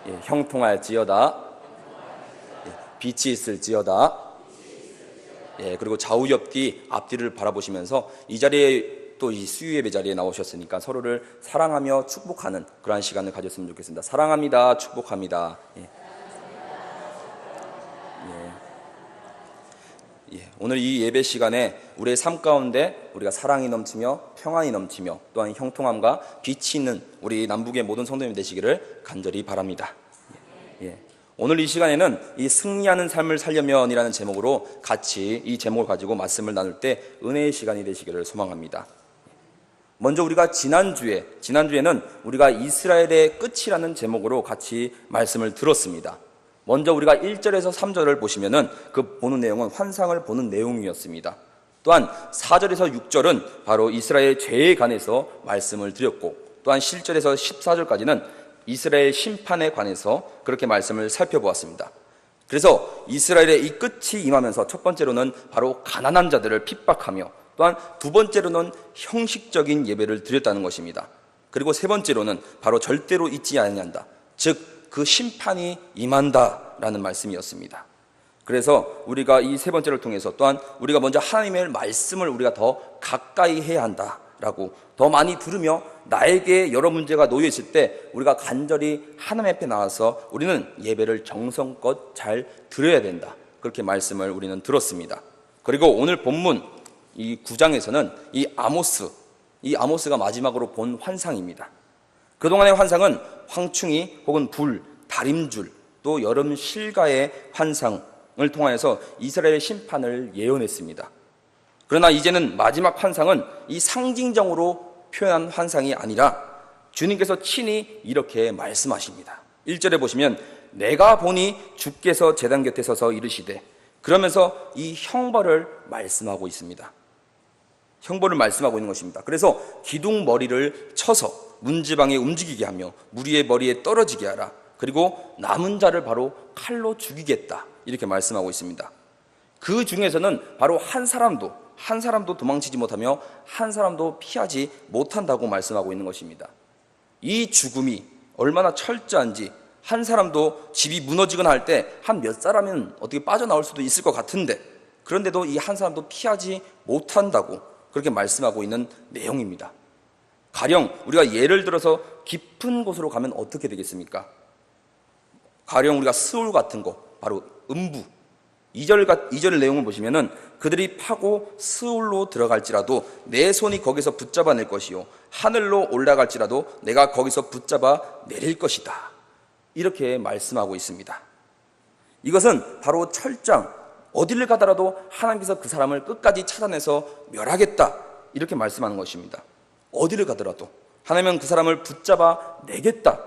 예, 형통할지어다. 예, 빛이 있을지어다. 예, 그리고 좌우 옆뒤 앞뒤를 바라보시면서 이 자리에 또 이 수유예배 자리에 나오셨으니까 서로를 사랑하며 축복하는 그러한 시간을 가졌으면 좋겠습니다. 사랑합니다. 축복합니다. 예. 예, 오늘 이 예배 시간에 우리의 삶 가운데 우리가 사랑이 넘치며 평안이 넘치며 또한 형통함과 빛이 있는 우리 남북의 모든 성도님 되시기를 간절히 바랍니다. 예. 오늘 이 시간에는 이 승리하는 삶을 살려면이라는 제목으로 같이 이 제목을 가지고 말씀을 나눌 때 은혜의 시간이 되시기를 소망합니다. 먼저 우리가 지난주에는 우리가 이스라엘의 끝이라는 제목으로 같이 말씀을 들었습니다. 먼저 우리가 1절에서 3절을 보시면은 그 보는 내용은 환상을 보는 내용이었습니다. 또한 4절에서 6절은 바로 이스라엘 죄에 관해서 말씀을 드렸고, 또한 7절에서 14절까지는 이스라엘 심판에 관해서 그렇게 말씀을 살펴보았습니다. 그래서 이스라엘의 이 끝이 임하면서 첫 번째로는 바로 가난한 자들을 핍박하며, 또한 두 번째로는 형식적인 예배를 드렸다는 것입니다. 그리고 세 번째로는 바로 절대로 잊지 아니한다, 즉 그 심판이 임한다라는 말씀이었습니다. 그래서 우리가 이 세 번째를 통해서 또한 우리가 먼저 하나님의 말씀을 우리가 더 가까이 해야 한다라고, 더 많이 들으며 나에게 여러 문제가 놓여 있을 때 우리가 간절히 하나님 앞에 나와서 우리는 예배를 정성껏 잘 드려야 된다, 그렇게 말씀을 우리는 들었습니다. 그리고 오늘 본문 이 9장에서는 이 아모스가 마지막으로 본 환상입니다. 그동안의 환상은 황충이 혹은 불, 다림줄, 또 여름 실가의 환상을 통하여서 이스라엘의 심판을 예언했습니다. 그러나 이제는 마지막 환상은 이 상징적으로 표현한 환상이 아니라 주님께서 친히 이렇게 말씀하십니다. 1절에 보시면 내가 보니 주께서 제단 곁에 서서 이르시되, 그러면서 이 형벌을 말씀하고 있습니다. 형벌을 말씀하고 있는 것입니다. 그래서 기둥 머리를 쳐서 문지방에 움직이게 하며 무리의 머리에 떨어지게 하라. 그리고 남은 자를 바로 칼로 죽이겠다, 이렇게 말씀하고 있습니다. 그 중에서는 바로 한 사람도 도망치지 못하며 한 사람도 피하지 못한다고 말씀하고 있는 것입니다. 이 죽음이 얼마나 철저한지, 한 사람도 집이 무너지거나 할 때 한 몇 사람은 어떻게 빠져나올 수도 있을 것 같은데, 그런데도 이 한 사람도 피하지 못한다고 그렇게 말씀하고 있는 내용입니다. 가령 우리가 예를 들어서 깊은 곳으로 가면 어떻게 되겠습니까? 가령 우리가 스올 같은 곳, 바로 음부, 2절 내용을 보시면은 그들이 파고 스올로 들어갈지라도 내 손이 거기서 붙잡아 낼 것이요 하늘로 올라갈지라도 내가 거기서 붙잡아 내릴 것이다, 이렇게 말씀하고 있습니다. 이것은 바로 철장, 어디를 가더라도 하나님께서 그 사람을 끝까지 찾아내서 멸하겠다, 이렇게 말씀하는 것입니다. 어디를 가더라도 하나님은 그 사람을 붙잡아 내겠다,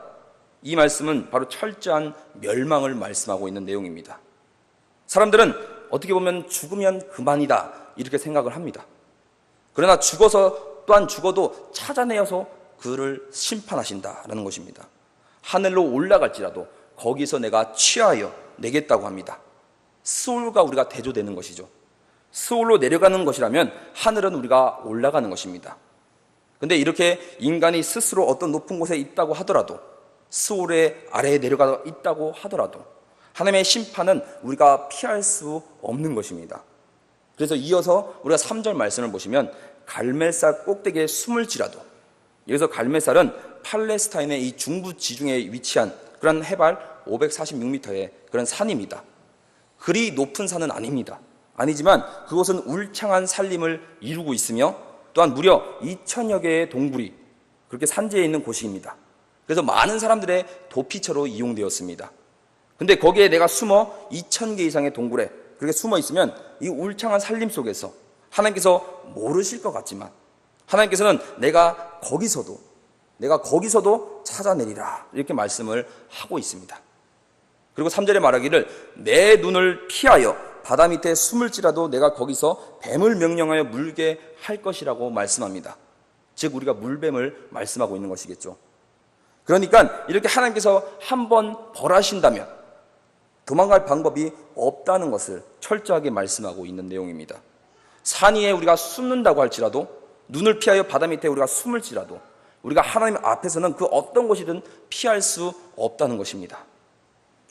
이 말씀은 바로 철저한 멸망을 말씀하고 있는 내용입니다. 사람들은 어떻게 보면 죽으면 그만이다, 이렇게 생각을 합니다. 그러나 죽어도 찾아내어서 그를 심판하신다라는 것입니다. 하늘로 올라갈지라도 거기서 내가 취하여 내겠다고 합니다. 스올과 우리가 대조되는 것이죠. 스올로 내려가는 것이라면 하늘은 우리가 올라가는 것입니다. 근데 이렇게 인간이 스스로 어떤 높은 곳에 있다고 하더라도, 스올의 아래에 내려가 있다고 하더라도 하나님의 심판은 우리가 피할 수 없는 것입니다. 그래서 이어서 우리가 3절 말씀을 보시면 갈멜살 꼭대기에 숨을지라도, 여기서 갈멜살은 팔레스타인의 이 중부 지중해에 위치한 그런 해발 546m의 그런 산입니다. 그리 높은 산은 아니지만 그곳은 울창한 산림을 이루고 있으며, 또한 무려 2000여 개의 동굴이 그렇게 산지에 있는 곳입니다. 그래서 많은 사람들의 도피처로 이용되었습니다. 근데 거기에 내가 숨어 2000개 이상의 동굴에 그렇게 숨어 있으면 이 울창한 산림 속에서 하나님께서 모르실 것 같지만 하나님께서는 내가 거기서도 찾아내리라, 이렇게 말씀을 하고 있습니다. 그리고 3절에 말하기를 내 눈을 피하여 바다 밑에 숨을지라도 내가 거기서 뱀을 명령하여 물게 할 것이라고 말씀합니다. 즉 우리가 물뱀을 말씀하고 있는 것이겠죠. 그러니까 이렇게 하나님께서 한번 벌하신다면 도망갈 방법이 없다는 것을 철저하게 말씀하고 있는 내용입니다. 산 위에 우리가 숨는다고 할지라도, 눈을 피하여 바다 밑에 우리가 숨을지라도 우리가 하나님 앞에서는 그 어떤 곳이든 피할 수 없다는 것입니다.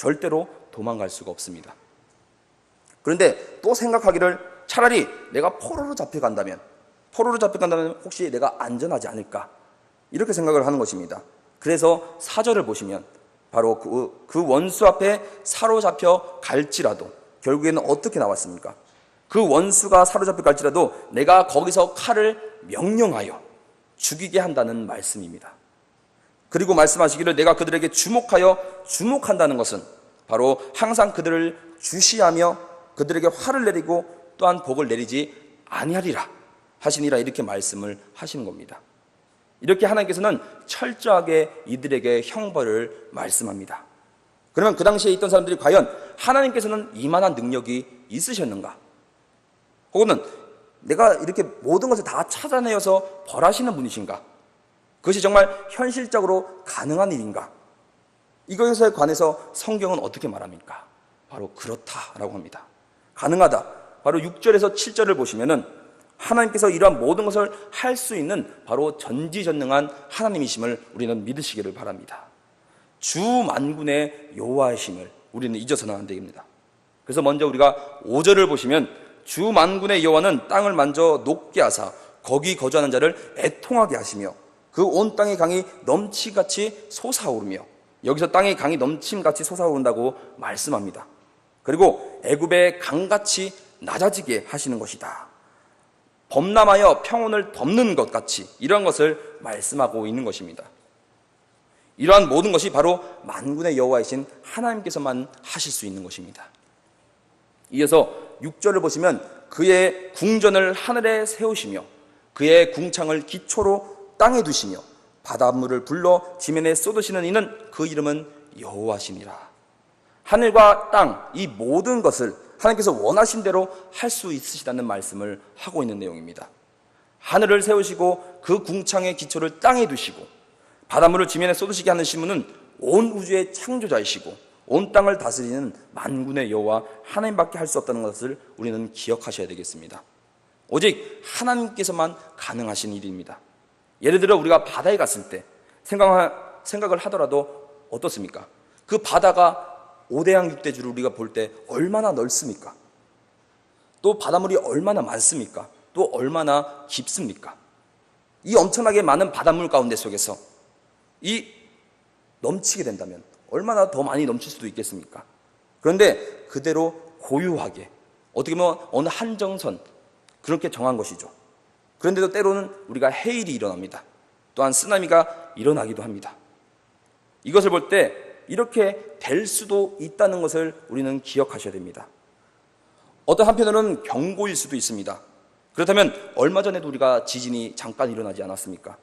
절대로 도망갈 수가 없습니다. 그런데 또 생각하기를 차라리 내가 포로로 잡혀간다면 혹시 내가 안전하지 않을까? 이렇게 생각을 하는 것입니다. 그래서 4절을 보시면 바로 그 원수 앞에 사로잡혀 갈지라도 결국에는 어떻게 나왔습니까? 그 원수가 사로잡혀 갈지라도 내가 거기서 칼을 명령하여 죽이게 한다는 말씀입니다. 그리고 말씀하시기를 내가 그들에게 주목한다는 것은 바로 항상 그들을 주시하며 그들에게 화를 내리고 또한 복을 내리지 아니하리라 하시니라, 이렇게 말씀을 하시는 겁니다. 이렇게 하나님께서는 철저하게 이들에게 형벌을 말씀합니다. 그러면 그 당시에 있던 사람들이 과연 하나님께서는 이만한 능력이 있으셨는가? 혹은 내가 이렇게 모든 것을 다 찾아내어서 벌하시는 분이신가? 그것이 정말 현실적으로 가능한 일인가? 이것에 관해서 성경은 어떻게 말합니까? 바로 그렇다라고 합니다. 가능하다. 바로 6절에서 7절을 보시면은 하나님께서 이러한 모든 것을 할 수 있는 바로 전지전능한 하나님이심을 우리는 믿으시기를 바랍니다. 주 만군의 여호와이심을 우리는 잊어서는 안 됩니다. 그래서 먼저 우리가 5절을 보시면 주 만군의 여호와는 땅을 만져 녹게 하사 거기 거주하는 자를 애통하게 하시며 그 온 땅의 강이 넘치같이 솟아오르며, 여기서 땅의 강이 넘침같이 솟아오른다고 말씀합니다. 그리고 애굽의 강같이 낮아지게 하시는 것이다. 범람하여 평온을 덮는 것 같이, 이런 것을 말씀하고 있는 것입니다. 이러한 모든 것이 바로 만군의 여호와이신 하나님께서만 하실 수 있는 것입니다. 이어서 6절을 보시면 그의 궁전을 하늘에 세우시며 그의 궁창을 기초로 땅에 두시며 바닷물을 불러 지면에 쏟으시는 이는 그 이름은 여호와시니라. 하늘과 땅, 이 모든 것을 하나님께서 원하신 대로 할 수 있으시다는 말씀을 하고 있는 내용입니다. 하늘을 세우시고 그 궁창의 기초를 땅에 두시고 바닷물을 지면에 쏟으시게 하는 신분은 온 우주의 창조자이시고 온 땅을 다스리는 만군의 여호와 하나님밖에 할 수 없다는 것을 우리는 기억하셔야 되겠습니다. 오직 하나님께서만 가능하신 일입니다. 예를 들어 우리가 바다에 갔을 때 생각을 하더라도 어떻습니까? 그 바다가 5대양 6대주를 우리가 볼 때 얼마나 넓습니까? 또 바닷물이 얼마나 많습니까? 또 얼마나 깊습니까? 이 엄청나게 많은 바닷물 가운데 속에서 이 넘치게 된다면 얼마나 더 많이 넘칠 수도 있겠습니까? 그런데 그대로 고유하게, 어떻게 보면 어느 한정선, 그렇게 정한 것이죠. 그런데도 때로는 우리가 해일이 일어납니다. 또한 쓰나미가 일어나기도 합니다. 이것을 볼 때 이렇게 될 수도 있다는 것을 우리는 기억하셔야 됩니다. 어떤 한편으로는 경고일 수도 있습니다. 그렇다면 얼마 전에도 우리가 지진이 잠깐 일어나지 않았습니까?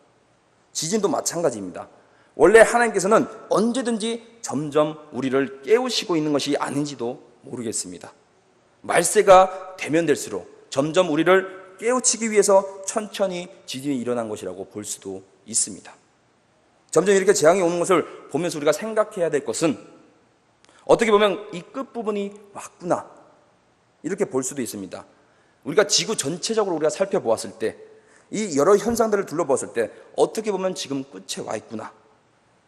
지진도 마찬가지입니다. 원래 하나님께서는 언제든지 점점 우리를 깨우시고 있는 것이 아닌지도 모르겠습니다. 말세가 되면 될수록 점점 우리를 깨우치기 위해서 천천히 지진이 일어난 것이라고 볼 수도 있습니다. 점점 이렇게 재앙이 오는 것을 보면서 우리가 생각해야 될 것은 어떻게 보면 이 끝부분이 왔구나, 이렇게 볼 수도 있습니다. 우리가 지구 전체적으로 우리가 살펴보았을 때, 이 여러 현상들을 둘러보았을 때 어떻게 보면 지금 끝에 와 있구나.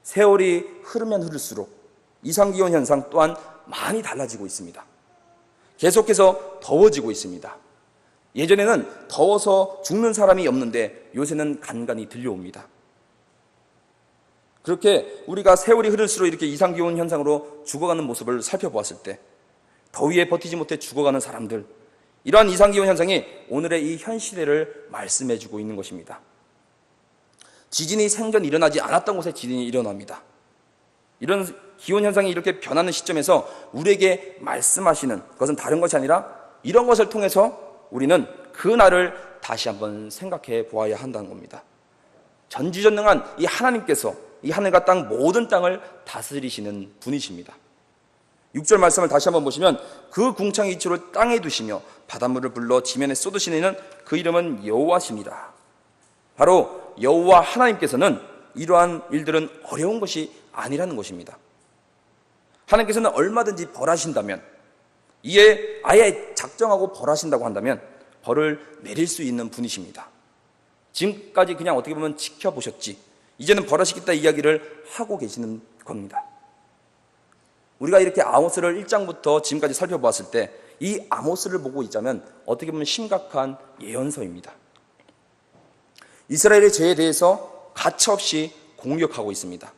세월이 흐르면 흐를수록 이상기온 현상 또한 많이 달라지고 있습니다. 계속해서 더워지고 있습니다. 예전에는 더워서 죽는 사람이 없는데 요새는 간간히 들려옵니다. 그렇게 우리가 세월이 흐를수록 이렇게 이상기온 현상으로 죽어가는 모습을 살펴보았을 때 더위에 버티지 못해 죽어가는 사람들, 이러한 이상기온 현상이 오늘의 이 현 시대를 말씀해주고 있는 것입니다. 지진이 생전 일어나지 않았던 곳에 지진이 일어납니다. 이런 기온 현상이 이렇게 변하는 시점에서 우리에게 말씀하시는 것은 다른 것이 아니라 이런 것을 통해서 우리는 그 날을 다시 한번 생각해 보아야 한다는 겁니다. 전지전능한 이 하나님께서 이 하늘과 땅 모든 땅을 다스리시는 분이십니다. 6절 말씀을 다시 한번 보시면 그 궁창의 기초를 땅에 두시며 바닷물을 불러 지면에 쏟으시는 이는 그 이름은 여호와시니라. 바로 여호와 하나님께서는 이러한 일들은 어려운 것이 아니라는 것입니다. 하나님께서는 얼마든지 벌하신다면, 이에 아예 작정하고 벌하신다고 한다면 벌을 내릴 수 있는 분이십니다. 지금까지 그냥 어떻게 보면 지켜보셨지 이제는 벌하시겠다 이야기를 하고 계시는 겁니다. 우리가 이렇게 아모스를 1장부터 지금까지 살펴보았을 때 이 아모스를 보고 있자면 어떻게 보면 심각한 예언서입니다. 이스라엘의 죄에 대해서 가차없이 공격하고 있습니다.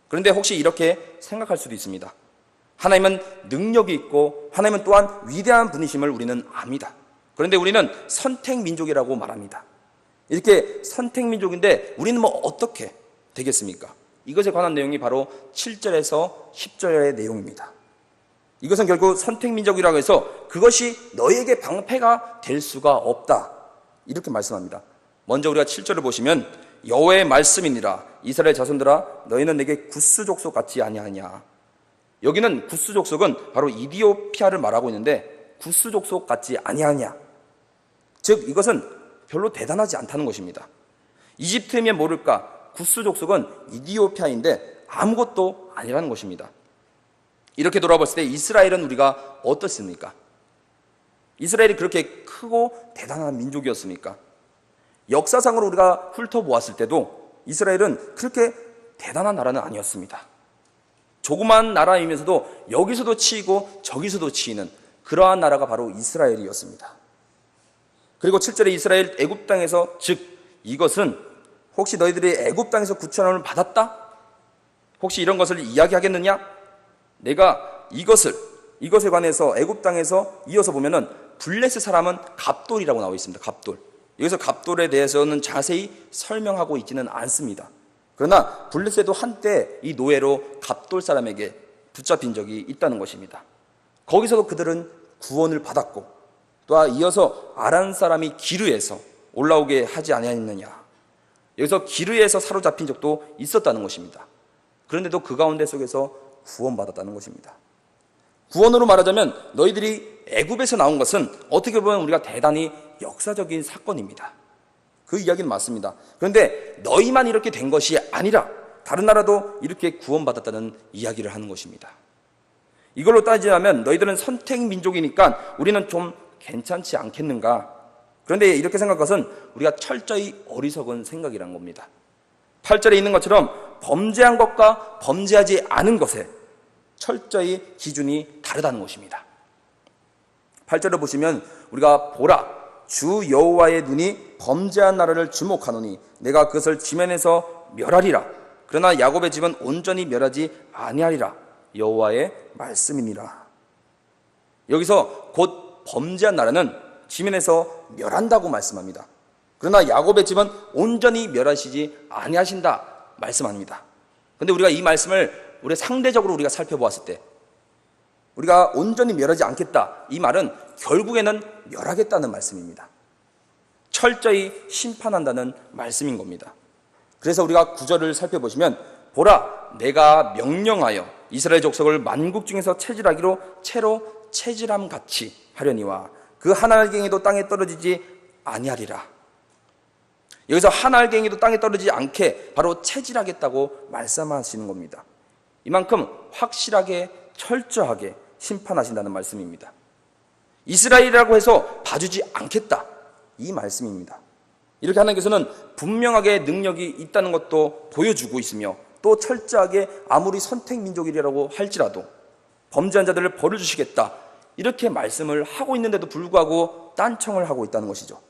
그런데 혹시 이렇게 생각할 수도 있습니다. 하나님은 능력이 있고 하나님은 또한 위대한 분이심을 우리는 압니다. 그런데 우리는 선택민족이라고 말합니다. 이렇게 선택민족인데 우리는 어떻게 되겠습니까? 이것에 관한 내용이 바로 7절에서 10절의 내용입니다. 이것은 결국 선택민족이라고 해서 그것이 너에게 방패가 될 수가 없다, 이렇게 말씀합니다. 먼저 우리가 7절을 보시면 여호와의 말씀이니라 이스라엘 자손들아 너희는 내게 구스 족속 같지 아니하냐. 여기는 구스 족속은 바로 이디오피아를 말하고 있는데 구스 족속 같지 아니하냐, 즉 이것은 별로 대단하지 않다는 것입니다. 이집트면 모를까 구스 족속은 이디오피아인데 아무것도 아니라는 것입니다. 이렇게 돌아봤을 때 이스라엘은 우리가 어떻습니까? 이스라엘이 그렇게 크고 대단한 민족이었습니까? 역사상으로 우리가 훑어보았을 때도 이스라엘은 그렇게 대단한 나라는 아니었습니다. 조그만 나라이면서도 여기서도 치이고 저기서도 치이는 그러한 나라가 바로 이스라엘이었습니다. 그리고 7절에 이스라엘 애굽 땅에서, 즉 이것은 혹시 너희들이 애굽 땅에서 구원을 받았다? 혹시 이런 것을 이야기하겠느냐? 내가 이것에 관해서 애굽 땅에서 이어서 보면은 블레셋 사람은 갑돌이라고 나와 있습니다. 갑돌. 여기서 갑돌에 대해서는 자세히 설명하고 있지는 않습니다. 그러나 블레셋도 한때 이 노예로 갑돌 사람에게 붙잡힌 적이 있다는 것입니다. 거기서도 그들은 구원을 받았고 또 이어서 아란 사람이 기르에서 올라오게 하지 아니하였느냐. 여기서 기르에서 사로잡힌 적도 있었다는 것입니다. 그런데도 그 가운데 속에서 구원받았다는 것입니다. 구원으로 말하자면 너희들이 애굽에서 나온 것은 어떻게 보면 우리가 대단히 역사적인 사건입니다. 그 이야기는 맞습니다. 그런데 너희만 이렇게 된 것이 아니라 다른 나라도 이렇게 구원받았다는 이야기를 하는 것입니다. 이걸로 따지자면 너희들은 선택민족이니까 우리는 좀 괜찮지 않겠는가? 그런데 이렇게 생각한 것은 우리가 철저히 어리석은 생각이란 겁니다. 8절에 있는 것처럼 범죄한 것과 범죄하지 않은 것에 철저히 기준이 다르다는 것입니다. 8절을 보시면 우리가 보라 주 여호와의 눈이 범죄한 나라를 주목하노니 내가 그것을 지면에서 멸하리라. 그러나 야곱의 집은 온전히 멸하지 아니하리라. 여호와의 말씀이니라. 여기서 곧 범죄한 나라는 지면에서 멸한다고 말씀합니다. 그러나 야곱의 집은 온전히 멸하시지 아니하신다 말씀합니다. 그런데 우리가 이 말씀을 우리가 상대적으로 우리가 살펴보았을 때 우리가 온전히 멸하지 않겠다, 이 말은 결국에는 멸하겠다는 말씀입니다. 철저히 심판한다는 말씀인 겁니다. 그래서 우리가 9절을 살펴보시면 보라 내가 명령하여 이스라엘 족속을 만국 중에서 체질하기로 채로 체질함 같이 하려니와 그 한 알갱이도 땅에 떨어지지 아니하리라. 여기서 한 알갱이도 땅에 떨어지지 않게 바로 체질하겠다고 말씀하시는 겁니다. 이만큼 확실하게 철저하게 심판하신다는 말씀입니다. 이스라엘이라고 해서 봐주지 않겠다, 이 말씀입니다. 이렇게 하나님께서는 분명하게 능력이 있다는 것도 보여주고 있으며 또 철저하게 아무리 선택민족이라고 할지라도 범죄한 자들을 벌어주시겠다, 이렇게 말씀을 하고 있는데도 불구하고 딴청을 하고 있다는 것이죠.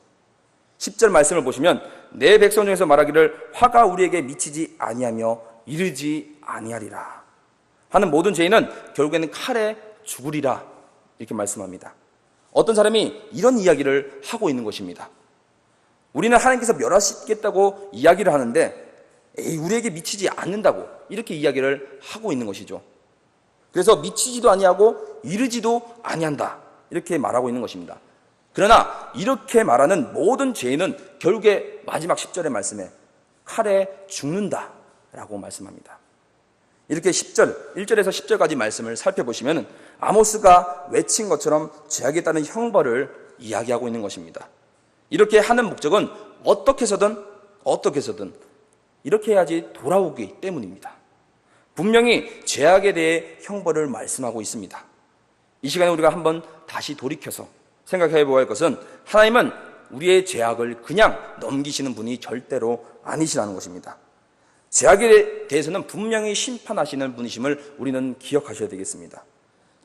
10절 말씀을 보시면 내 백성 중에서 말하기를 화가 우리에게 미치지 아니하며 이르지 아니하리라 하는 모든 죄인은 결국에는 칼에 죽으리라, 이렇게 말씀합니다. 어떤 사람이 이런 이야기를 하고 있는 것입니다. 우리는 하나님께서 멸하시겠다고 이야기를 하는데 우리에게 미치지 않는다고 이렇게 이야기를 하고 있는 것이죠. 그래서 미치지도 아니하고 이르지도 아니한다, 이렇게 말하고 있는 것입니다. 그러나 이렇게 말하는 모든 죄인은 결국에 마지막 10절의 말씀에 칼에 죽는다라고 말씀합니다. 이렇게 1절에서 10절까지 말씀을 살펴보시면 아모스가 외친 것처럼 죄악에 따른 형벌을 이야기하고 있는 것입니다. 이렇게 하는 목적은 어떻게 해서든 이렇게 해야지 돌아오기 때문입니다. 분명히 죄악에 대해 형벌을 말씀하고 있습니다. 이 시간에 우리가 한번 다시 돌이켜서 생각해 보아야 할 것은 하나님은 우리의 죄악을 그냥 넘기시는 분이 절대로 아니시라는 것입니다. 죄악에 대해서는 분명히 심판하시는 분이심을 우리는 기억하셔야 되겠습니다.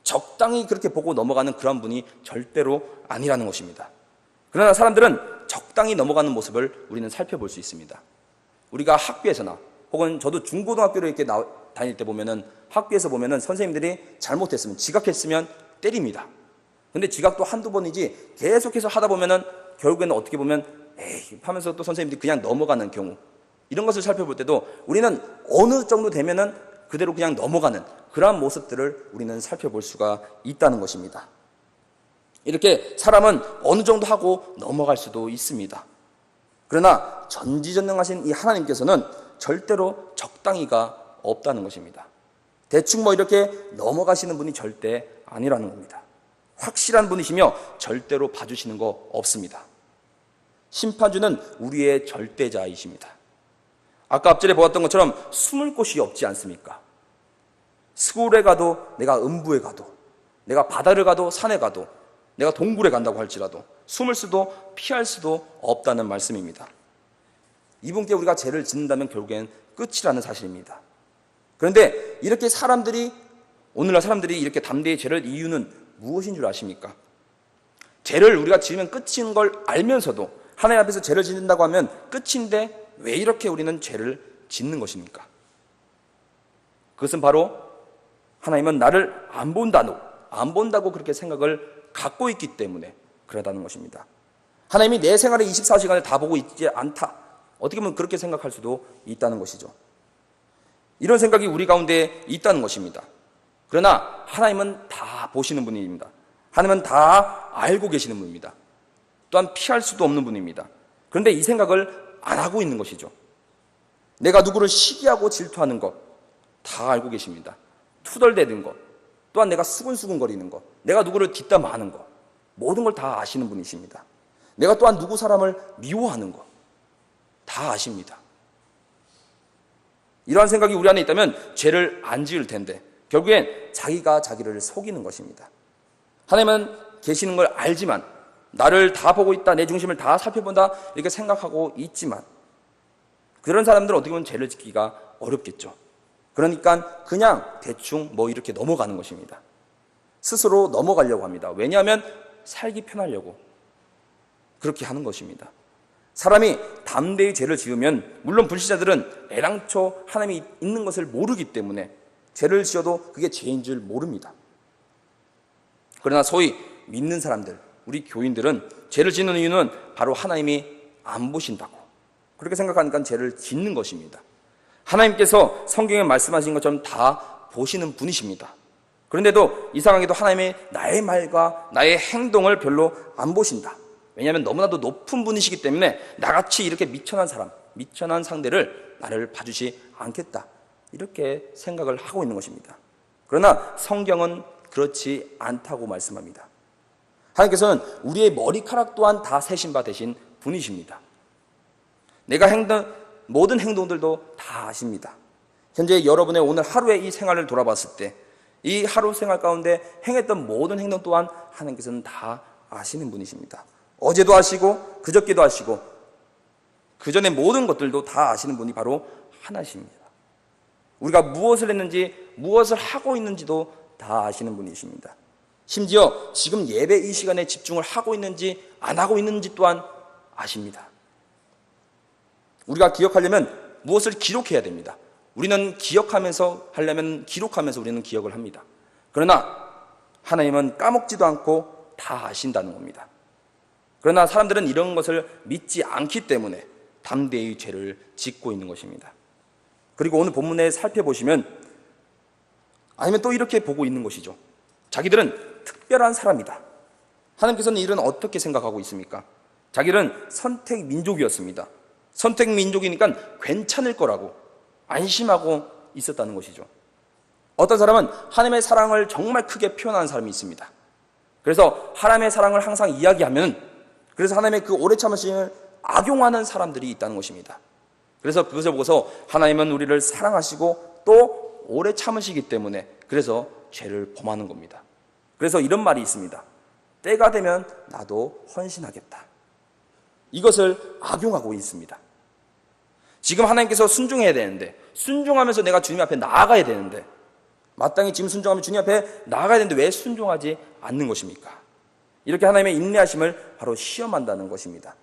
적당히 그렇게 보고 넘어가는 그런 분이 절대로 아니라는 것입니다. 그러나 사람들은 적당히 넘어가는 모습을 우리는 살펴볼 수 있습니다. 우리가 학교에서나 혹은 저도 중고등학교를 이렇게 다닐 때 보면은 학교에서 보면은 선생님들이 잘못했으면 지각했으면 때립니다. 근데 지각도 한두 번이지 계속해서 하다 보면은 결국에는 어떻게 보면 에이 하면서 또 선생님들이 그냥 넘어가는 경우, 이런 것을 살펴볼 때도 우리는 어느 정도 되면은 그대로 그냥 넘어가는 그러한 모습들을 우리는 살펴볼 수가 있다는 것입니다. 이렇게 사람은 어느 정도 하고 넘어갈 수도 있습니다. 그러나 전지전능하신 이 하나님께서는 절대로 적당히가 없다는 것입니다. 대충 이렇게 넘어가시는 분이 절대 아니라는 겁니다. 확실한 분이시며 절대로 봐주시는 거 없습니다. 심판주는 우리의 절대자이십니다. 아까 앞절에 보았던 것처럼 숨을 곳이 없지 않습니까? 스골에 가도, 내가 음부에 가도, 내가 바다를 가도, 산에 가도, 내가 동굴에 간다고 할지라도 숨을 수도 피할 수도 없다는 말씀입니다. 이분께 우리가 죄를 짓는다면 결국엔 끝이라는 사실입니다. 그런데 이렇게 오늘날 사람들이 이렇게 담대히 죄를 이유는 무엇인 줄 아십니까? 죄를 우리가 지으면 끝인 걸 알면서도 하나님 앞에서 죄를 짓는다고 하면 끝인데 왜 이렇게 우리는 죄를 짓는 것입니까? 그것은 바로 하나님은 나를 안 본다고 그렇게 생각을 갖고 있기 때문에 그러다는 것입니다. 하나님이 내 생활의 24시간을 다 보고 있지 않다, 어떻게 보면 그렇게 생각할 수도 있다는 것이죠. 이런 생각이 우리 가운데 있다는 것입니다. 그러나 하나님은 다 보시는 분입니다. 하나님은 다 알고 계시는 분입니다. 또한 피할 수도 없는 분입니다. 그런데 이 생각을 안 하고 있는 것이죠. 내가 누구를 시기하고 질투하는 것 다 알고 계십니다. 투덜대는 것, 또한 내가 수근수근거리는 것, 내가 누구를 뒷담화하는 것, 모든 걸 다 아시는 분이십니다. 내가 또한 누구 사람을 미워하는 것 다 아십니다. 이러한 생각이 우리 안에 있다면 죄를 안 지을 텐데 결국엔 자기가 자기를 속이는 것입니다. 하나님은 계시는 걸 알지만, 나를 다 보고 있다, 내 중심을 다 살펴본다 이렇게 생각하고 있지만, 그런 사람들은 어떻게 보면 죄를 짓기가 어렵겠죠. 그러니까 그냥 대충 이렇게 넘어가는 것입니다. 스스로 넘어가려고 합니다. 왜냐하면 살기 편하려고 그렇게 하는 것입니다. 사람이 담대히 죄를 지으면, 물론 불신자들은 애당초 하나님이 있는 것을 모르기 때문에 죄를 지어도 그게 죄인 줄 모릅니다. 그러나 소위 믿는 사람들, 우리 교인들은 죄를 짓는 이유는 바로 하나님이 안 보신다고 그렇게 생각하니까 죄를 짓는 것입니다. 하나님께서 성경에 말씀하신 것처럼 다 보시는 분이십니다. 그런데도 이상하게도 하나님이 나의 말과 나의 행동을 별로 안 보신다. 왜냐하면 너무나도 높은 분이시기 때문에 나같이 이렇게 미천한 상대를 나를 봐주지 않겠다, 이렇게 생각을 하고 있는 것입니다. 그러나 성경은 그렇지 않다고 말씀합니다. 하나님께서는 우리의 머리카락 또한 다 세신 바 되신 분이십니다. 내가 모든 행동들도 다 아십니다. 현재 여러분의 오늘 하루의 이 생활을 돌아봤을 때 이 하루 생활 가운데 행했던 모든 행동 또한 하나님께서는 다 아시는 분이십니다. 어제도 아시고 그저께도 아시고 그 전에 모든 것들도 다 아시는 분이 바로 하나십니다. 우리가 무엇을 했는지 무엇을 하고 있는지도 다 아시는 분이십니다. 심지어 지금 예배 이 시간에 집중을 하고 있는지 안 하고 있는지 또한 아십니다. 우리가 기억하려면 무엇을 기록해야 됩니다. 우리는 하려면 기록하면서 우리는 기억을 합니다. 그러나 하나님은 까먹지도 않고 다 아신다는 겁니다. 그러나 사람들은 이런 것을 믿지 않기 때문에 담대히 죄를 짓고 있는 것입니다. 그리고 오늘 본문에 살펴보시면, 아니면 또 이렇게 보고 있는 것이죠. 자기들은 특별한 사람이다. 하나님께서는 이런 어떻게 생각하고 있습니까? 자기들은 선택 민족이었습니다. 선택 민족이니까 괜찮을 거라고 안심하고 있었다는 것이죠. 어떤 사람은 하나님의 사랑을 정말 크게 표현하는 사람이 있습니다. 그래서 하나님의 사랑을 항상 이야기하면, 그래서 하나님의 그 오래 참으심을 악용하는 사람들이 있다는 것입니다. 그래서 그것을 보고서 하나님은 우리를 사랑하시고 또 오래 참으시기 때문에 그래서 죄를 범하는 겁니다. 그래서 이런 말이 있습니다. 때가 되면 나도 헌신하겠다. 이것을 악용하고 있습니다. 지금 하나님께서 순종해야 되는데, 순종하면서 내가 주님 앞에 나아가야 되는데, 마땅히 지금 순종하면 주님 앞에 나아가야 되는데 왜 순종하지 않는 것입니까? 이렇게 하나님의 인내하심을 바로 시험한다는 것입니다.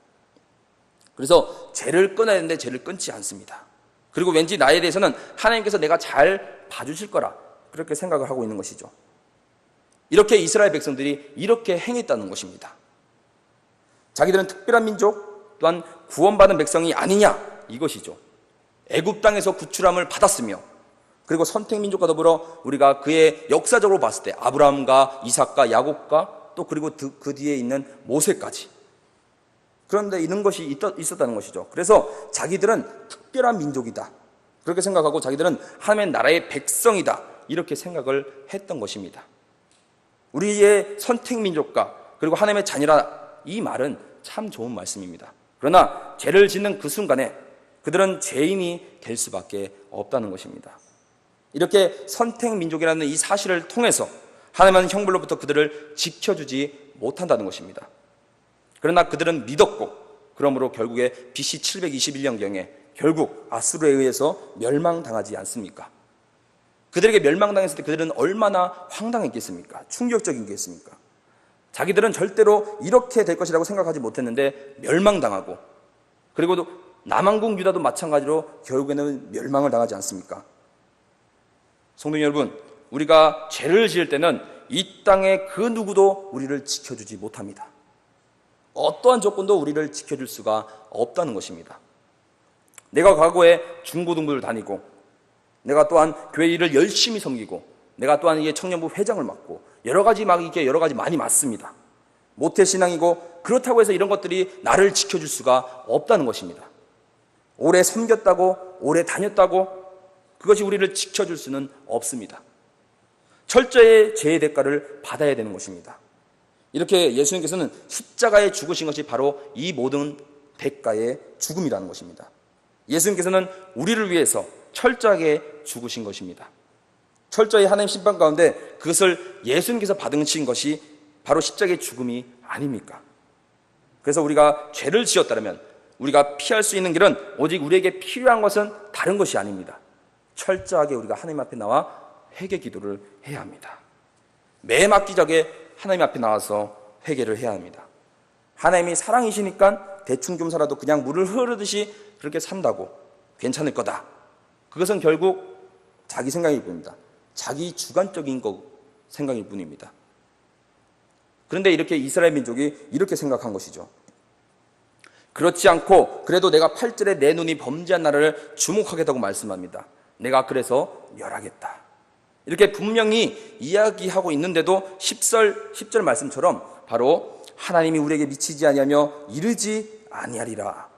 그래서 죄를 끊어야 되는데 죄를 끊지 않습니다. 그리고 왠지 나에 대해서는 하나님께서 내가 잘 봐주실 거라 그렇게 생각을 하고 있는 것이죠. 이렇게 이스라엘 백성들이 이렇게 행했다는 것입니다. 자기들은 특별한 민족, 또한 구원받은 백성이 아니냐, 이것이죠. 애굽 땅에서 구출함을 받았으며, 그리고 선택민족과 더불어 우리가 그의 역사적으로 봤을 때 아브라함과 이삭과 야곱과 또 그리고 그 뒤에 있는 모세까지, 그런데 이런 것이 있었다는 것이죠. 그래서 자기들은 특별한 민족이다, 그렇게 생각하고 자기들은 하나님의 나라의 백성이다, 이렇게 생각을 했던 것입니다. 우리의 선택민족과 그리고 하나님의 자녀라, 이 말은 참 좋은 말씀입니다. 그러나 죄를 짓는 그 순간에 그들은 죄인이 될 수밖에 없다는 것입니다. 이렇게 선택민족이라는 이 사실을 통해서 하나님은 형벌로부터 그들을 지켜주지 못한다는 것입니다. 그러나 그들은 믿었고, 그러므로 결국에 BC 721년경에 결국 아수르에 의해서 멸망당하지 않습니까? 그들에게 멸망당했을 때 그들은 얼마나 황당했겠습니까? 충격적이겠습니까? 자기들은 절대로 이렇게 될 것이라고 생각하지 못했는데 멸망당하고, 그리고 남왕국 유다도 마찬가지로 결국에는 멸망을 당하지 않습니까? 성도 여러분, 우리가 죄를 지을 때는 이 땅의 그 누구도 우리를 지켜주지 못합니다. 어떠한 조건도 우리를 지켜줄 수가 없다는 것입니다. 내가 과거에 중고등부를 다니고, 내가 또한 교회 일을 열심히 섬기고, 내가 또한 이게 청년부 회장을 맡고, 여러 가지 많이 맡습니다. 모태신앙이고, 그렇다고 해서 이런 것들이 나를 지켜줄 수가 없다는 것입니다. 오래 섬겼다고, 오래 다녔다고 그것이 우리를 지켜줄 수는 없습니다. 철저히 죄의 대가를 받아야 되는 것입니다. 이렇게 예수님께서는 십자가에 죽으신 것이 바로 이 모든 대가의 죽음이라는 것입니다. 예수님께서는 우리를 위해서 철저하게 죽으신 것입니다. 철저히 하나님 심판 가운데 그것을 예수님께서 받으신 것이 바로 십자가의 죽음이 아닙니까? 그래서 우리가 죄를 지었다면 우리가 피할 수 있는 길은 오직 우리에게 필요한 것은 다른 것이 아닙니다. 철저하게 우리가 하나님 앞에 나와 회개 기도를 해야 합니다. 매 막기적에 하나님 앞에 나와서 회개를 해야 합니다. 하나님이 사랑이시니까 대충 좀 살아도 그냥 물을 흐르듯이 그렇게 산다고 괜찮을 거다. 그것은 결국 자기 생각일 뿐입니다. 자기 주관적인 생각일 뿐입니다. 그런데 이렇게 이스라엘 민족이 이렇게 생각한 것이죠. 그렇지 않고 그래도 내가 8절에 내 눈이 범죄한 나라를 주목하겠다고 말씀합니다. 내가 그래서 멸하겠다. 이렇게 분명히 이야기하고 있는데도 10절 말씀처럼 바로 하나님이 우리에게 미치지 아니하며 이르지 아니하리라.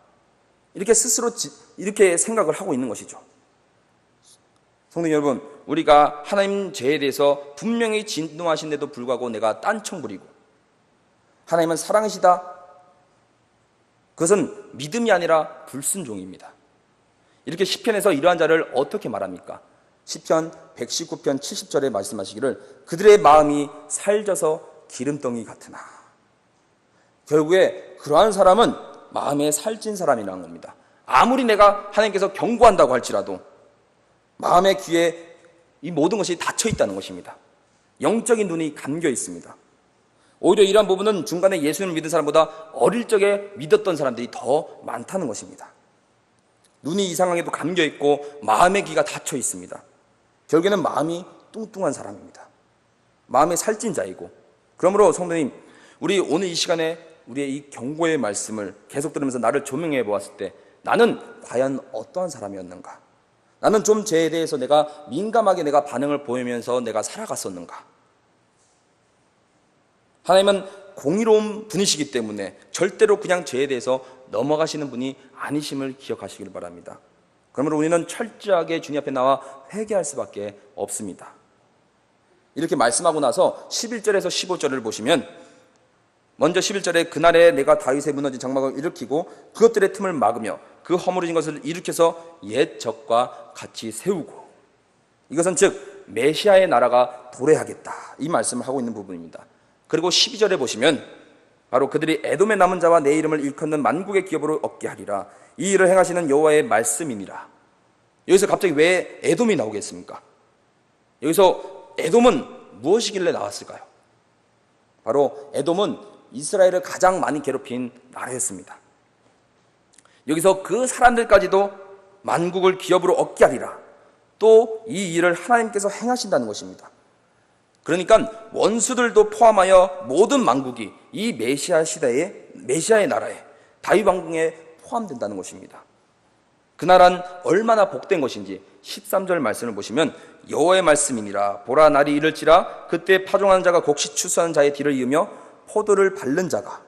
이렇게 스스로 이렇게 생각을 하고 있는 것이죠. 성도 여러분, 우리가 하나님 죄에 대해서 분명히 진노하신데도 불구하고 내가 딴청 부리고 하나님은 사랑이시다, 그것은 믿음이 아니라 불순종입니다. 이렇게 시편에서 이러한 자를 어떻게 말합니까? 시편 119편 70절에 말씀하시기를 그들의 마음이 살져서 기름덩이 같으나, 결국에 그러한 사람은 마음에 살찐 사람이라는 겁니다. 아무리 내가 하나님께서 경고한다고 할지라도 마음의 귀에 이 모든 것이 닫혀 있다는 것입니다. 영적인 눈이 감겨 있습니다. 오히려 이러한 부분은 중간에 예수님을 믿은 사람보다 어릴 적에 믿었던 사람들이 더 많다는 것입니다. 눈이 이상하게도 감겨 있고 마음의 귀가 닫혀 있습니다. 결국에는 마음이 뚱뚱한 사람입니다. 마음에 살찐 자이고, 그러므로 성도님, 우리 오늘 이 시간에 우리의 이 경고의 말씀을 계속 들으면서 나를 조명해 보았을 때 나는 과연 어떠한 사람이었는가? 나는 좀 죄에 대해서 내가 민감하게 내가 반응을 보이면서 내가 살아갔었는가? 하나님은 공의로운 분이시기 때문에 절대로 그냥 죄에 대해서 넘어가시는 분이 아니심을 기억하시길 바랍니다. 그러므로 우리는 철저하게 주님 앞에 나와 회개할 수밖에 없습니다. 이렇게 말씀하고 나서 11절에서 15절을 보시면, 먼저 11절에 그날에 내가 다윗의 무너진 장막을 일으키고 그것들의 틈을 막으며 그 허물어진 것을 일으켜서 옛 적과 같이 세우고, 이것은 즉 메시아의 나라가 도래하겠다, 이 말씀을 하고 있는 부분입니다. 그리고 12절에 보시면 바로 그들이 에돔의 남은 자와 내 이름을 일컫는 만국의 기업으로 얻게 하리라. 이 일을 행하시는 여호와의 말씀이니라. 여기서 갑자기 왜 에돔이 나오겠습니까? 여기서 에돔은 무엇이길래 나왔을까요? 바로 에돔은 이스라엘을 가장 많이 괴롭힌 나라였습니다. 여기서 그 사람들까지도 만국을 기업으로 얻게 하리라. 또 이 일을 하나님께서 행하신다는 것입니다. 그러니까 원수들도 포함하여 모든 만국이 이 메시아 시대의 메시아의 나라에 다윗 왕궁에 포함된다는 것입니다. 그 나라는 얼마나 복된 것인지 13절 말씀을 보시면 여호와의 말씀이니라. 보라, 날이 이를지라 그때 파종하는 자가 곡식 추수하는 자의 뒤를 이으며 포도를 밟는 자가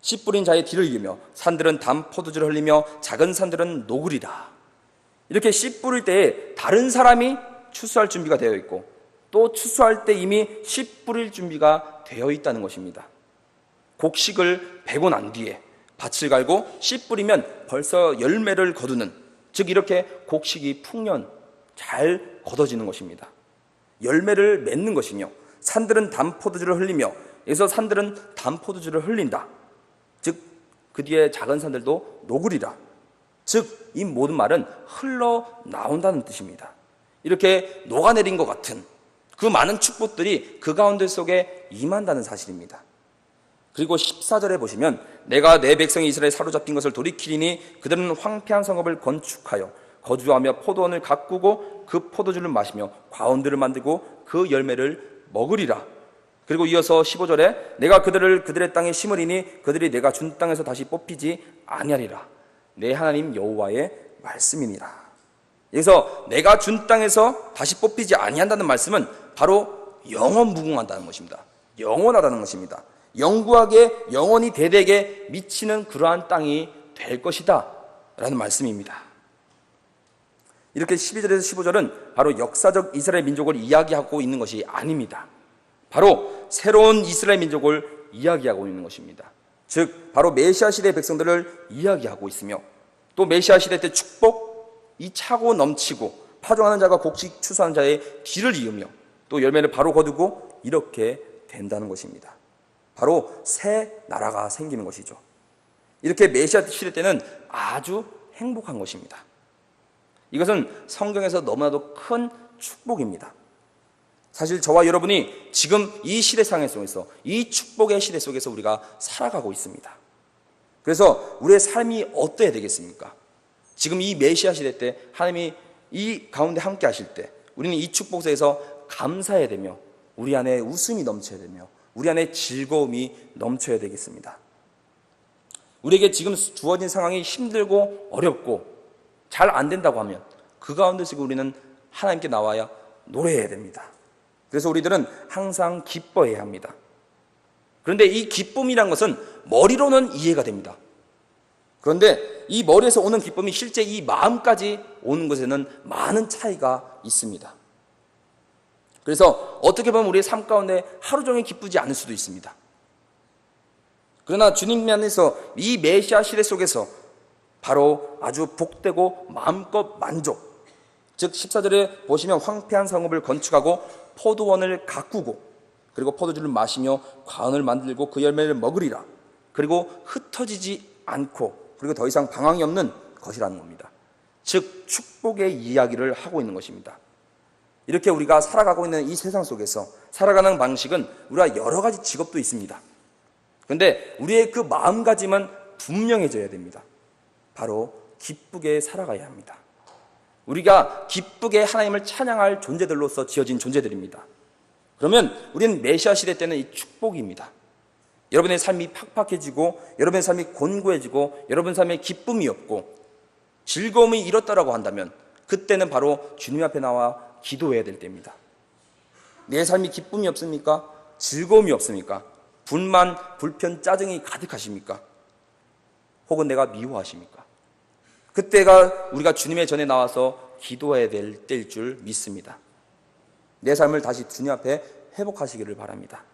씨 뿌린 자의 뒤를 이으며 산들은 담 포도주를 흘리며 작은 산들은 녹으리라. 이렇게 씨 뿌릴 때에 다른 사람이 추수할 준비가 되어 있고 또 추수할 때 이미 씨 뿌릴 준비가 되어 있다는 것입니다. 곡식을 베고 난 뒤에 밭을 갈고 씨 뿌리면 벌써 열매를 거두는, 즉 이렇게 곡식이 풍년 잘 걷어지는 것입니다. 열매를 맺는 것이며 산들은 담포도주를 흘리며, 여기서 산들은 담포도주를 흘린다. 즉 그 뒤에 작은 산들도 녹으리라. 즉 이 모든 말은 흘러나온다는 뜻입니다. 이렇게 녹아내린 것 같은 그 많은 축복들이 그 가운데 속에 임한다는 사실입니다. 그리고 14절에 보시면 내가 내 백성이 이스라엘 사로잡힌 것을 돌이키리니 그들은 황폐한 성읍을 건축하여 거주하며 포도원을 가꾸고 그 포도주를 마시며 과원들을 만들고 그 열매를 먹으리라. 그리고 이어서 15절에 내가 그들을 그들의 땅에 심으리니 그들이 내가 준 땅에서 다시 뽑히지 아니하리라. 내 하나님 여호와의 말씀이니라. 여기서 내가 준 땅에서 다시 뽑히지 아니한다는 말씀은 바로 영원무궁한다는 것입니다. 영원하다는 것입니다. 영구하게 영원히 대대에게 미치는 그러한 땅이 될 것이다 라는 말씀입니다. 이렇게 12절에서 15절은 바로 역사적 이스라엘 민족을 이야기하고 있는 것이 아닙니다. 바로 새로운 이스라엘 민족을 이야기하고 있는 것입니다. 즉 바로 메시아 시대의 백성들을 이야기하고 있으며, 또 메시아 시대 때 축복이 차고 넘치고 파종하는 자가 곡식 추수하는 자의 뒤를 이으며 또 열매를 바로 거두고 이렇게 된다는 것입니다. 바로 새 나라가 생기는 것이죠. 이렇게 메시아 시대 때는 아주 행복한 것입니다. 이것은 성경에서 너무나도 큰 축복입니다. 사실 저와 여러분이 지금 이 시대상에 속에서, 이 축복의 시대 속에서 우리가 살아가고 있습니다. 그래서 우리의 삶이 어때야 되겠습니까? 지금 이 메시아 시대 때 하나님이 이 가운데 함께 하실 때 우리는 이 축복 속에서 감사해야 되며 우리 안에 웃음이 넘쳐야 되며 우리 안에 즐거움이 넘쳐야 되겠습니다. 우리에게 지금 주어진 상황이 힘들고 어렵고 잘 안 된다고 하면 그 가운데서 우리는 하나님께 나와야 노래해야 됩니다. 그래서 우리들은 항상 기뻐해야 합니다. 그런데 이 기쁨이란 것은 머리로는 이해가 됩니다. 그런데 이 머리에서 오는 기쁨이 실제 이 마음까지 오는 것에는 많은 차이가 있습니다. 그래서 어떻게 보면 우리의 삶 가운데 하루 종일 기쁘지 않을 수도 있습니다. 그러나 주님 안에서 이 메시아 시대 속에서 바로 아주 복되고 마음껏 만족, 즉 14절에 보시면 황폐한 성읍을 건축하고 포도원을 가꾸고 그리고 포도주를 마시며 과원을 만들고 그 열매를 먹으리라. 그리고 흩어지지 않고 그리고 더 이상 방황이 없는 것이라는 겁니다. 즉 축복의 이야기를 하고 있는 것입니다. 이렇게 우리가 살아가고 있는 이 세상 속에서 살아가는 방식은 우리가 여러 가지 직업도 있습니다. 그런데 우리의 그 마음가짐은 분명해져야 됩니다. 바로 기쁘게 살아가야 합니다. 우리가 기쁘게 하나님을 찬양할 존재들로서 지어진 존재들입니다. 그러면 우리는 메시아 시대 때는 이 축복입니다. 여러분의 삶이 팍팍해지고 여러분의 삶이 곤고해지고 여러분 삶에 기쁨이 없고 즐거움이 잃었다라고 한다면 그때는 바로 주님 앞에 나와 기도해야 될 때입니다. 내 삶이 기쁨이 없습니까? 즐거움이 없습니까? 불만, 불편, 짜증이 가득하십니까? 혹은 내가 미워하십니까? 그때가 우리가 주님의 전에 나와서 기도해야 될 때일 줄 믿습니다. 내 삶을 다시 주님 앞에 회복하시기를 바랍니다.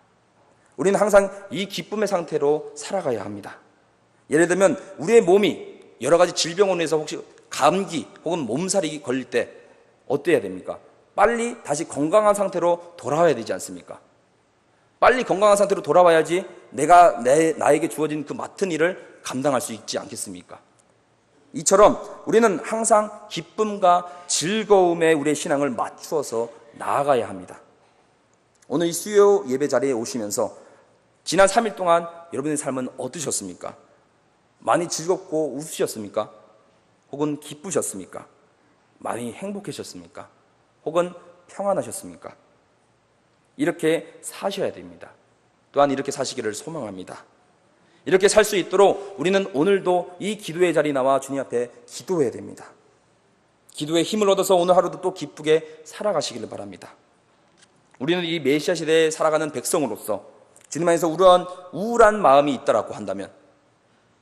우리는 항상 이 기쁨의 상태로 살아가야 합니다. 예를 들면 우리의 몸이 여러 가지 질병으로 인해서 혹시 감기 혹은 몸살이 걸릴 때 어때야 됩니까? 빨리 다시 건강한 상태로 돌아와야 되지 않습니까? 빨리 건강한 상태로 돌아와야지 나에게 주어진 그 맡은 일을 감당할 수 있지 않겠습니까? 이처럼 우리는 항상 기쁨과 즐거움에 우리의 신앙을 맞추어서 나아가야 합니다. 오늘 이 수요 예배 자리에 오시면서 지난 3일 동안 여러분의 삶은 어떠셨습니까? 많이 즐겁고 웃으셨습니까? 혹은 기쁘셨습니까? 많이 행복하셨습니까? 혹은 평안하셨습니까? 이렇게 사셔야 됩니다. 또한 이렇게 사시기를 소망합니다. 이렇게 살 수 있도록 우리는 오늘도 이 기도의 자리에 나와 주님 앞에 기도해야 됩니다. 기도에 힘을 얻어서 오늘 하루도 또 기쁘게 살아가시기를 바랍니다. 우리는 이 메시아 시대에 살아가는 백성으로서 주님 안에서 우울한 마음이 있다라고 한다면,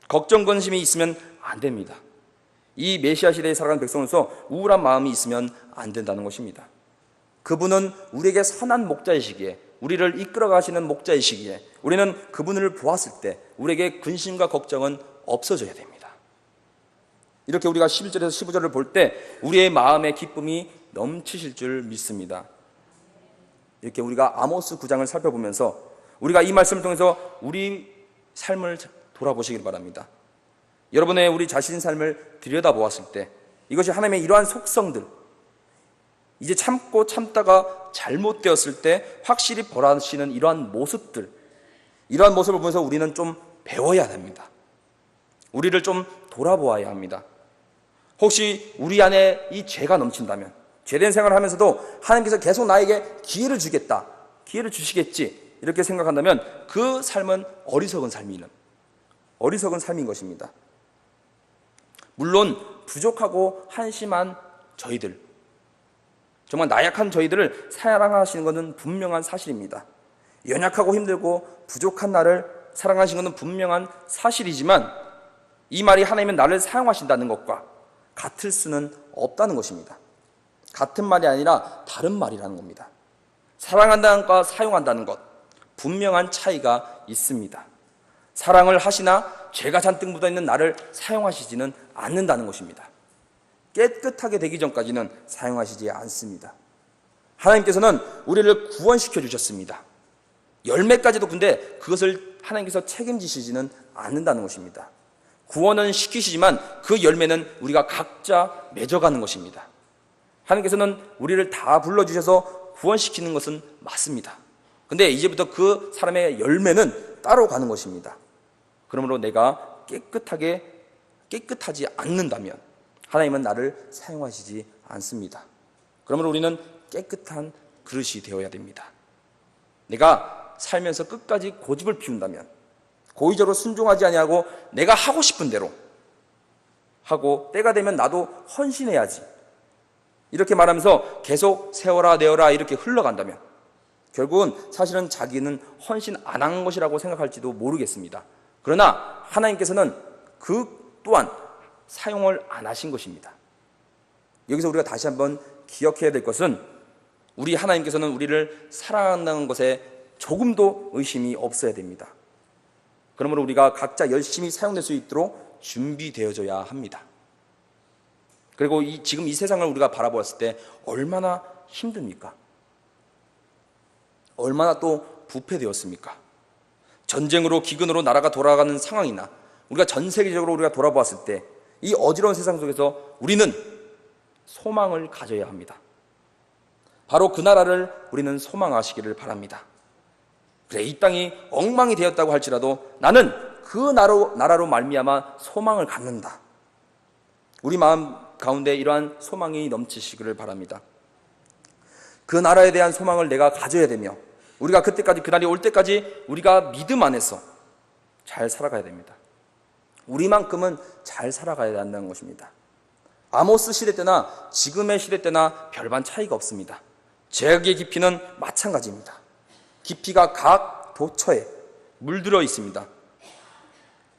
걱정 근심이 있으면 안 됩니다. 이 메시아 시대에 살아가는 백성으로서 우울한 마음이 있으면 안 된다는 것입니다. 그분은 우리에게 선한 목자이시기에, 우리를 이끌어 가시는 목자이시기에 우리는 그분을 보았을 때 우리에게 근심과 걱정은 없어져야 됩니다. 이렇게 우리가 11절에서 15절을 볼 때 우리의 마음에 기쁨이 넘치실 줄 믿습니다. 이렇게 우리가 아모스 9장을 살펴보면서 우리가 이 말씀을 통해서 우리 삶을 돌아보시길 바랍니다. 여러분의 우리 자신의 삶을 들여다보았을 때 이것이 하나님의 이러한 속성들, 이제 참고 참다가 잘못되었을 때 확실히 벌하시는 이러한 모습들, 이러한 모습을 보면서 우리는 좀 배워야 됩니다. 우리를 좀 돌아보아야 합니다. 혹시 우리 안에 이 죄가 넘친다면, 죄된 생활을 하면서도 하나님께서 계속 나에게 기회를 주겠다, 기회를 주시겠지 이렇게 생각한다면 그 삶은 어리석은 삶인 것입니다. 물론 부족하고 한심한 저희들, 정말 나약한 저희들을 사랑하시는 것은 분명한 사실입니다. 연약하고 힘들고 부족한 나를 사랑하시는 것은 분명한 사실이지만 이 말이 하나님은 나를 사용하신다는 것과 같을 수는 없다는 것입니다. 같은 말이 아니라 다른 말이라는 겁니다. 사랑한다는 것과 사용한다는 것, 분명한 차이가 있습니다. 사랑을 하시나 죄가 잔뜩 묻어있는 나를 사용하시지는 않는다는 것입니다. 깨끗하게 되기 전까지는 사용하시지 않습니다. 하나님께서는 우리를 구원시켜 주셨습니다. 열매까지도, 근데 그것을 하나님께서 책임지시지는 않는다는 것입니다. 구원은 시키시지만 그 열매는 우리가 각자 맺어가는 것입니다. 하나님께서는 우리를 다 불러주셔서 구원시키는 것은 맞습니다. 근데 이제부터 그 사람의 열매는 따로 가는 것입니다. 그러므로 내가 깨끗하지 않는다면 하나님은 나를 사용하시지 않습니다. 그러므로 우리는 깨끗한 그릇이 되어야 됩니다. 내가 살면서 끝까지 고집을 피운다면, 고의적으로 순종하지 아니하고 내가 하고 싶은 대로 하고 때가 되면 나도 헌신해야지 이렇게 말하면서 계속 세워라 내어라 이렇게 흘러간다면 결국은 사실은 자기는 헌신 안 한 것이라고 생각할지도 모르겠습니다. 그러나 하나님께서는 그 또한 사용을 안 하신 것입니다. 여기서 우리가 다시 한번 기억해야 될 것은 우리 하나님께서는 우리를 사랑한다는 것에 조금도 의심이 없어야 됩니다. 그러므로 우리가 각자 열심히 사용될 수 있도록 준비되어져야 합니다. 그리고 지금 이 세상을 우리가 바라보았을 때 얼마나 힘듭니까? 얼마나 또 부패되었습니까? 전쟁으로 기근으로 나라가 돌아가는 상황이나 우리가 전 세계적으로 우리가 돌아보았을 때 이 어지러운 세상 속에서 우리는 소망을 가져야 합니다. 바로 그 나라를 우리는 소망하시기를 바랍니다. 그래, 이 땅이 엉망이 되었다고 할지라도 나는 그 나라로 말미암아 소망을 갖는다. 우리 마음 가운데 이러한 소망이 넘치시기를 바랍니다. 그 나라에 대한 소망을 내가 가져야 되며 우리가 그때까지, 그날이 올 때까지 우리가 믿음 안에서 잘 살아가야 됩니다. 우리만큼은 잘 살아가야 한다는 것입니다. 아모스 시대 때나 지금의 시대 때나 별반 차이가 없습니다. 죄악의 깊이는 마찬가지입니다. 깊이가 각 도처에 물들어 있습니다.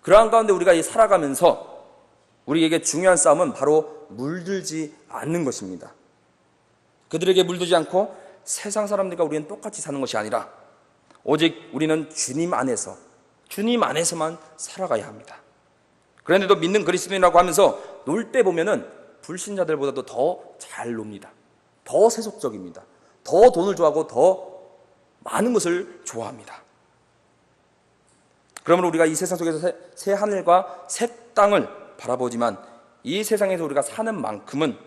그러한 가운데 우리가 살아가면서 우리에게 중요한 싸움은 바로 물들지 않는 것입니다. 그들에게 물들지 않고 세상 사람들과 우리는 똑같이 사는 것이 아니라 오직 우리는 주님 안에서만 살아가야 합니다. 그런데도 믿는 그리스도인이라고 하면서 놀 때 보면은 불신자들보다도 더 잘 놉니다. 더 세속적입니다. 더 돈을 좋아하고 더 많은 것을 좋아합니다. 그러므로 우리가 이 세상 속에서 새 하늘과 새 땅을 바라보지만 이 세상에서 우리가 사는 만큼은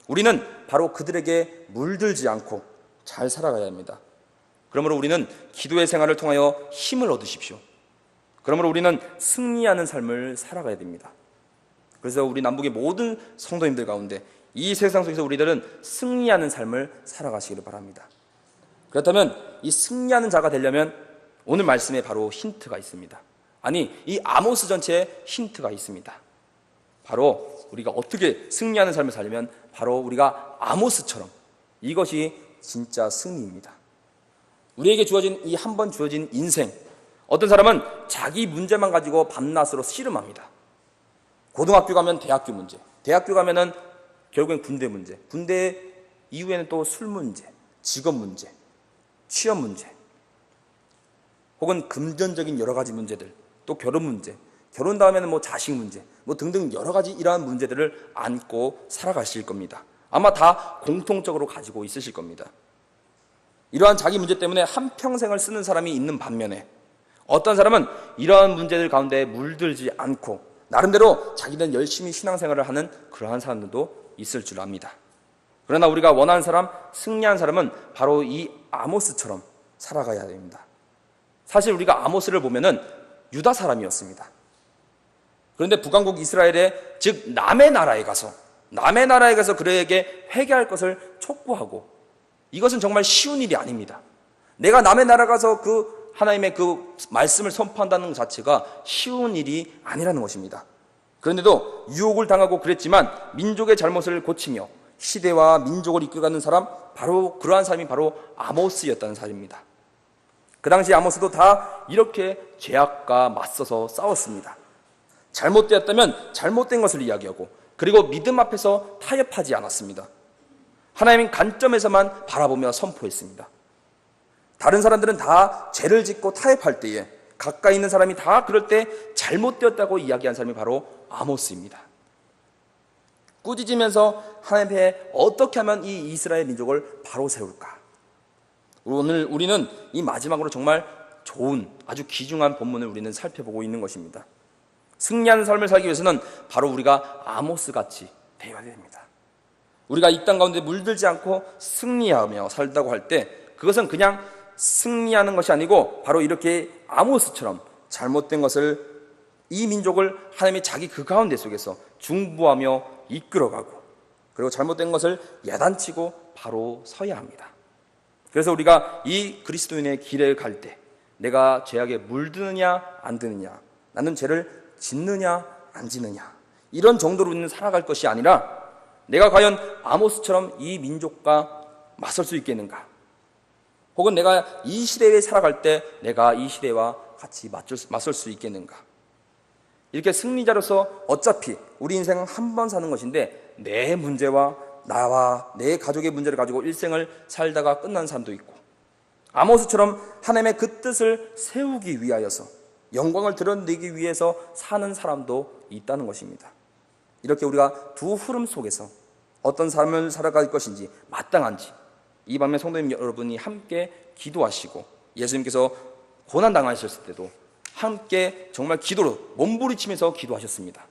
우리는 바로 그들에게 물들지 않고 잘 살아가야 합니다. 그러므로 우리는 기도의 생활을 통하여 힘을 얻으십시오. 그러므로 우리는 승리하는 삶을 살아가야 됩니다. 그래서 우리 남북의 모든 성도님들 가운데 이 세상 속에서 우리들은 승리하는 삶을 살아가시기를 바랍니다. 그렇다면 이 승리하는 자가 되려면 오늘 말씀에 바로 힌트가 있습니다. 아니, 이 아모스 전체에 힌트가 있습니다. 바로 우리가 어떻게 승리하는 삶을 살려면 바로 우리가 아모스처럼, 이것이 진짜 승리입니다. 우리에게 주어진 이 한 번 주어진 인생, 어떤 사람은 자기 문제만 가지고 밤낮으로 씨름합니다. 고등학교 가면 대학교 문제, 대학교 가면은 결국엔 군대 문제, 군대 이후에는 또 술 문제, 직업 문제, 취업 문제, 혹은 금전적인 여러 가지 문제들, 또 결혼 문제, 결혼 다음에는 뭐 자식 문제, 뭐 등등 여러 가지 이러한 문제들을 안고 살아가실 겁니다. 아마 다 공통적으로 가지고 있으실 겁니다. 이러한 자기 문제 때문에 한평생을 쓰는 사람이 있는 반면에 어떤 사람은 이러한 문제들 가운데 물들지 않고 나름대로 자기는 열심히 신앙생활을 하는 그러한 사람들도 있을 줄 압니다. 그러나 우리가 원하는 사람, 승리한 사람은 바로 이 아모스처럼 살아가야 됩니다. 사실 우리가 아모스를 보면은 유다 사람이었습니다. 그런데 북왕국 이스라엘에, 즉 남의 나라에 가서 그에게 회개할 것을 촉구하고, 이것은 정말 쉬운 일이 아닙니다. 내가 남의 나라 가서 그 하나님의 그 말씀을 선포한다는 것 자체가 쉬운 일이 아니라는 것입니다. 그런데도 유혹을 당하고 그랬지만 민족의 잘못을 고치며 시대와 민족을 이끌어가는 사람, 바로 그러한 사람이 바로 아모스였다는 사람입니다. 그 당시 아모스도 다 이렇게 죄악과 맞서서 싸웠습니다. 잘못되었다면 잘못된 것을 이야기하고, 그리고 믿음 앞에서 타협하지 않았습니다. 하나님의 관점에서만 바라보며 선포했습니다. 다른 사람들은 다 죄를 짓고 타협할 때에, 가까이 있는 사람이 다 그럴 때 잘못되었다고 이야기한 사람이 바로 아모스입니다. 꾸짖으면서 하나님 앞에 어떻게 하면 이 이스라엘 민족을 바로 세울까? 오늘 우리는 이 마지막으로 정말 좋은, 아주 귀중한 본문을 우리는 살펴보고 있는 것입니다. 승리하는 삶을 살기 위해서는 바로 우리가 아모스같이 되어야 됩니다. 우리가 이 땅 가운데 물들지 않고 승리하며 살다고 할 때, 그것은 그냥 승리하는 것이 아니고 바로 이렇게 아모스처럼 잘못된 것을, 이 민족을 하나님이 자기 그 가운데 속에서 중보하며 이끌어가고, 그리고 잘못된 것을 야단치고 바로 서야 합니다. 그래서 우리가 이 그리스도인의 길을 갈 때 내가 죄악에 물드느냐 안 드느냐, 나는 죄를 짓느냐 안 짓느냐, 이런 정도로 우리는 살아갈 것이 아니라 내가 과연 아모스처럼 이 민족과 맞설 수 있겠는가, 혹은 내가 이 시대에 살아갈 때 내가 이 시대와 같이 맞설 수 있겠는가. 이렇게 승리자로서 어차피 우리 인생은 한 번 사는 것인데, 내 문제와 나와 내 가족의 문제를 가지고 일생을 살다가 끝난 사람도 있고, 아모스처럼 하나님의 그 뜻을 세우기 위하여서 영광을 드러내기 위해서 사는 사람도 있다는 것입니다. 이렇게 우리가 두 흐름 속에서 어떤 삶을 살아갈 것인지 마땅한지, 이 밤에 성도님 여러분이 함께 기도하시고, 예수님께서 고난당하셨을 때도 함께 정말 기도로 몸부리치면서 기도하셨습니다.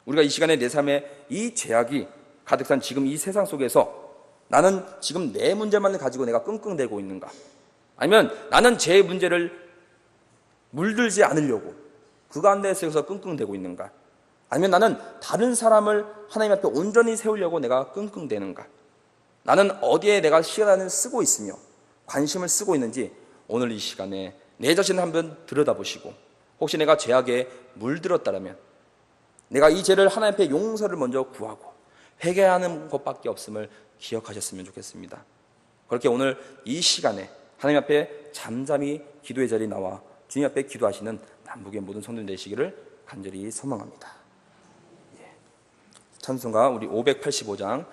우리가 이 시간에 내 삶에 이 죄악이 가득 찬 지금 이 세상 속에서 나는 지금 내 문제만을 가지고 내가 끙끙대고 있는가, 아니면 나는 제 문제를 물들지 않으려고 그 가운데서 끙끙대고 있는가, 아니면 나는 다른 사람을 하나님 앞에 온전히 세우려고 내가 끙끙대는가, 나는 어디에 내가 시간을 쓰고 있으며 관심을 쓰고 있는지 오늘 이 시간에 내 자신을 한번 들여다보시고, 혹시 내가 죄악에 물들었다면 내가 이 죄를 하나님 앞에 용서를 먼저 구하고 회개하는 것밖에 없음을 기억하셨으면 좋겠습니다. 그렇게 오늘 이 시간에 하나님 앞에 잠잠히 기도의 자리에 나와 주님 앞에 기도하시는 남북의 모든 성도들 되시기를 간절히 소망합니다. 찬송가 우리 585장